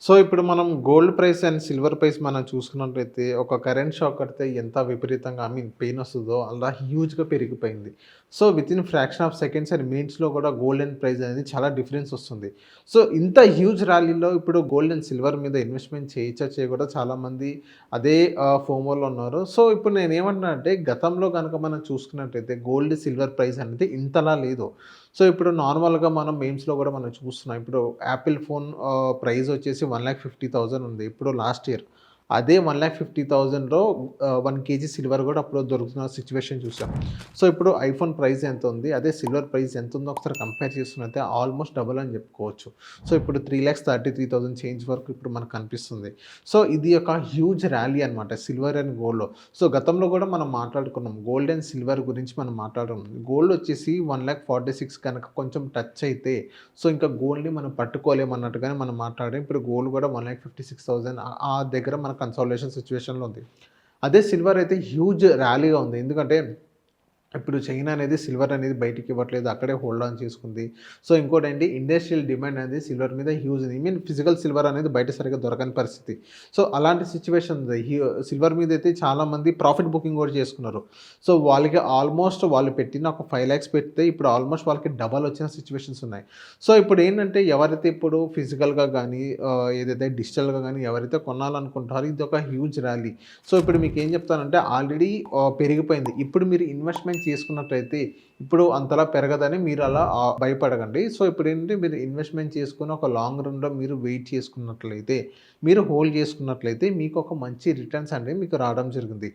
So, ఇప్పుడు మనం gold price and silver price మనం చూసుకున్నట్లయితే, ఒక కరెంట్ షాక్ కొడితే ఎంత విపరీతంగా పెయినొస్తదో అలా హ్యూజ్‌గా పెరిగిపోయింది. So, within fraction of seconds and మినిట్స్‌లో కూడా గోల్డ్ అండ్ ప్రైస్ అనేది చాలా డిఫరెన్స్ ఒస్తుంది. సో, ఇంత హ్యూజ్ ర్యాలీలో ఇప్పుడు గోల్డ్ అండ్ సిల్వర్ మీద ఇన్వెస్ట్‌మెంట్ చేయొచ్చా? చేయకూడదా? చాలామంది అదే ఫోమోలో ఉన్నారు. సో, ఇప్పుడు నేనేమంటున్నానంటే, గతంలో గనక మనం చూసుకున్నట్టయితే గోల్డ్, సిల్వర్ ప్రైస్ అనేది ఇంతలా లేదు. సో, ఇప్పుడు నార్మల్‌గా మనం మీమ్స్‌లో గూడా మనం చూస్తున్నాం. ఇప్పుడు యాపిల్ ఫోన్ ప్రైస్ వచ్చేసి 1,50,000 ఉంది. ఇప్పుడు లాస్ట్ ఇయర్. అదే 1,50,000లో 1 కేజీ సిల్వర్ గూడా అప్పుడు దొరుకుతున్న సిట్యుయేషన్ చూసాం. సో, ఇప్పుడు ఐఫోన్ ప్రైస్ ఎంతుంది? అదే సిల్వర్ ప్రైస్ ఎంతుందో ఒకసారి కంపేర్ చేసుకున్నట్లయితే ఆల్‌మోస్ట్ డబుల్ అని చెప్పుకోవచ్చు. సో, ఇప్పుడు 3,33,000 చేంజ్ వరకు ఇప్పుడు మనకు కనిపిస్తుంది. సో, ఇది ఒక హ్యూజ్ ర్యాలీ అనమాట సిల్వర్ అండ్ గోల్డ్‌లో. సో, గతంలో గూడా మనం మాట్లాడుకున్నాం. గోల్డ్ అండ్ సిల్వర్ గురించి మనం మాట్లాడాం. గోల్డ్ వచ్చేసి 1,46,000 కనుక కొంచెం టచ్ అయితే సో, ఇంకా గోల్డ్‌ని మనం పట్టుకోలేమన్నట్టుగానే మనం మాట్లాడాం. ఇప్పుడు గోల్డ్ గూడా 1,56,000 ఆ దగ్గర మన కన్సాలిడేషన్ సిట్యుయేషన్‌లో ఉంది. అదే సిల్వర్ అయితే హ్యూజ్ ర్యాలీగా ఉంది. ఎందుకంటే ఇప్పుడు చైనా అనేది సిల్వర్ అనేది బయటికి ఇవ్వట్లేదు. అక్కడే హోల్డ్ ఆన్ చేసుకుంది. సో, ఇంకోటేంటి ఇండస్ట్రియల్ డిమాండ్ అనేది సిల్వర్ మీద హ్యూజ్ ఉంది. ఫిజికల్ సిల్వర్ అనేది బయట సరిగ్గా దొరకని పరిస్థితి. సో, అలాంటి సిట్యుయేషన్ ఉంది. సిల్వర్ మీదైతే చాలామంది ప్రాఫిట్ బుకింగ్ కూడా చేసుకున్నారు. సో, వాళ్ళకి ఆల్మోస్ట్ వాళ్ళు పెట్టిన ఒక 5,00,000 పెడితే ఇప్పుడు ఆల్మోస్ట్ వాళ్ళకి డబల్ వచ్చిన సిట్యుయేషన్స్ ఉన్నాయి. సో, ఇప్పుడేంటంటే ఎవరైతే ఇప్పుడు ఫిజికల్‌గా గానీ ఏదైతే డిజిటల్‌గా గానీ ఎవరైతే కొనాలనుకుంటారో ఇదొక హ్యూజ్ ర్యాలీ. సో, ఇప్పుడు మీకేం చెప్తానంటే ఆల్రెడీ పెరిగిపోయింది. ఇప్పుడు మీరు ఇన్వెస్ట్‌మెంట్ చేసుకున్నట్టయితే ఇప్పుడు అంతలా పెరగదని మీరు అలా భయపడకండి. సో, ఇప్పుడేంటంటే మీరు ఇన్వెస్ట్‌మెంట్ చేసుకొని ఒక లాంగ్ రన్‌లో మీరు వెయిట్ చేసుకున్నట్లయితే, మీరు హోల్డ్ చేసుకున్నట్లయితే మీకు ఒక మంచి రిటర్న్స్ అనేవి మీకు రావడం జరిగింది.